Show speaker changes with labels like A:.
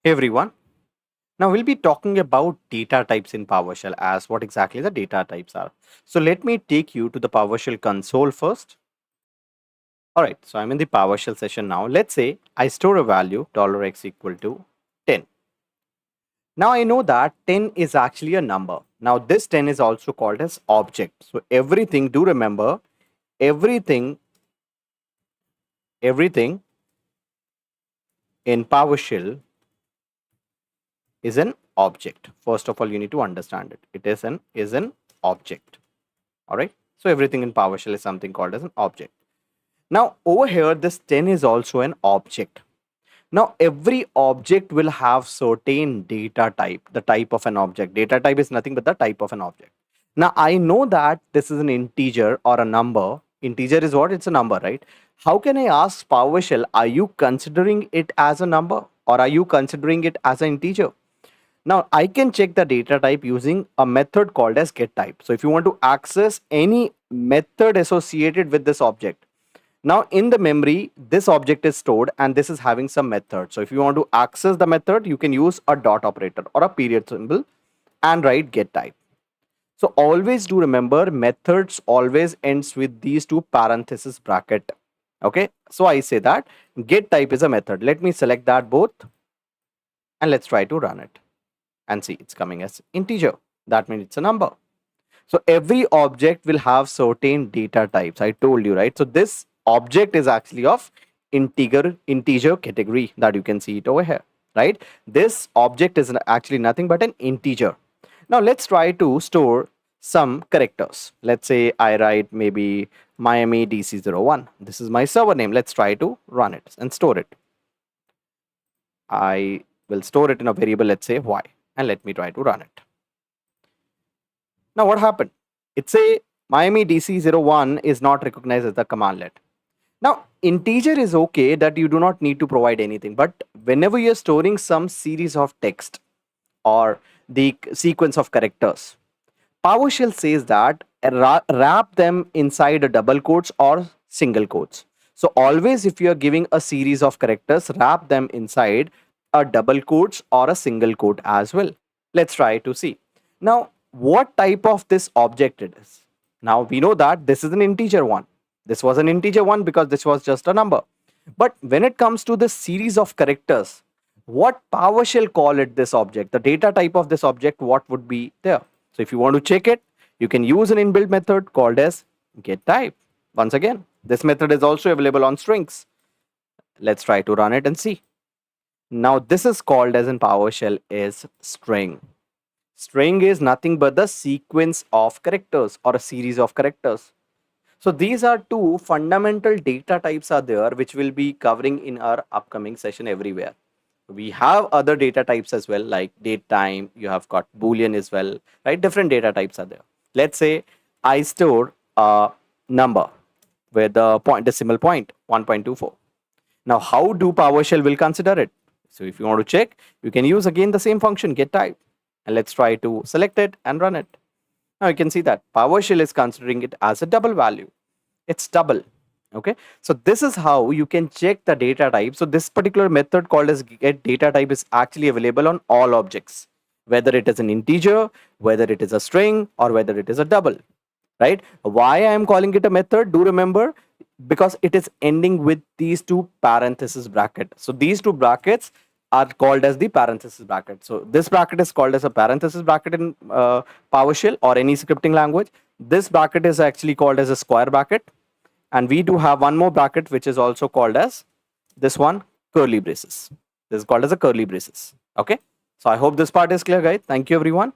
A: Hey everyone. Now we'll be talking about data types in PowerShell as what exactly the data types are. So let me take you to the PowerShell console first. All right, so I'm in the PowerShell session now. Let's say I store a value $x equal to 10. Now I know that 10 is actually a number. Now this 10 is also called as object. So everything, do remember, everything, everything in PowerShell is an object. First of all, you need to understand it. It is an object. All right. So everything in PowerShell is something called as an object. Now over here, this 10 is also an object. Now every object will have certain data type, the type of an object. Data type is nothing but the type of an object. Now I know that this is an integer or a number. Integer is what? It's a number, right? How can I ask PowerShell, are you considering it as a number or are you considering it as an integer? Now I can check the data type using a method called as getType. So if you want to access any method associated with this object, now in the memory, this object is stored and this is having some method. So if you want to access the method, you can use a dot operator or a period symbol and write getType. So always do remember methods always ends with these two parenthesis bracket. Okay, so I say that getType is a method. Let me select that both and let's try to run it. And see, it's coming as integer. That means it's a number. So every object will have certain data types. I told you, right? So this object is actually of integer category, that you can see it over here, right? This object is actually nothing but an integer. Now let's try to store some characters. Let's say I write maybe Miami DC01. This is my server name. Let's try to run it and store it. I will store it in a variable, let's say y, and let me try to run it. Now what happened? It's a Miami DC01 is not recognized as the commandlet. Now integer is okay, that you do not need to provide anything, but whenever you're storing some series of text or the sequence of characters, PowerShell says that wrap them inside a double quotes or single quotes. So always if you are giving a series of characters, wrap them inside a double quotes or a single quote as well. Let's try to see. Now what type of this object it is? Now we know that this is an integer one. This was an integer one because this was just a number. But when it comes to the series of characters, what PowerShell call it this object? The data type of this object, what would be there? So if you want to check it, you can use an inbuilt method called as getType. Once again, this method is also available on strings. Let's try to run it and see. Now this is called as in PowerShell is string. String is nothing but the sequence of characters or a series of characters. So these are two fundamental data types are there, which we'll be covering in our upcoming session everywhere. We have other data types as well, like date time, you have got boolean as well, right? Different data types are there. Let's say I store a number with the decimal point 1.24. Now how do PowerShell will consider it? So if you want to check, you can use again the same function getType, and let's try to select it and run it. Now you can see that PowerShell is considering it as a double value. It's double. Okay, so this is how you can check the data type. So this particular method called as get data type is actually available on all objects, whether it is an integer, whether it is a string, or whether it is a double, right? Why I am calling it a method, do remember, because it is ending with these two parenthesis bracket. So these two brackets are called as the parenthesis bracket. So this bracket is called as a parenthesis bracket in PowerShell or any scripting language. This bracket is actually called as a square bracket. And we do have one more bracket, which is also called as this one, curly braces. This is called as a curly braces. Okay. So I hope this part is clear, guys. Thank you, everyone.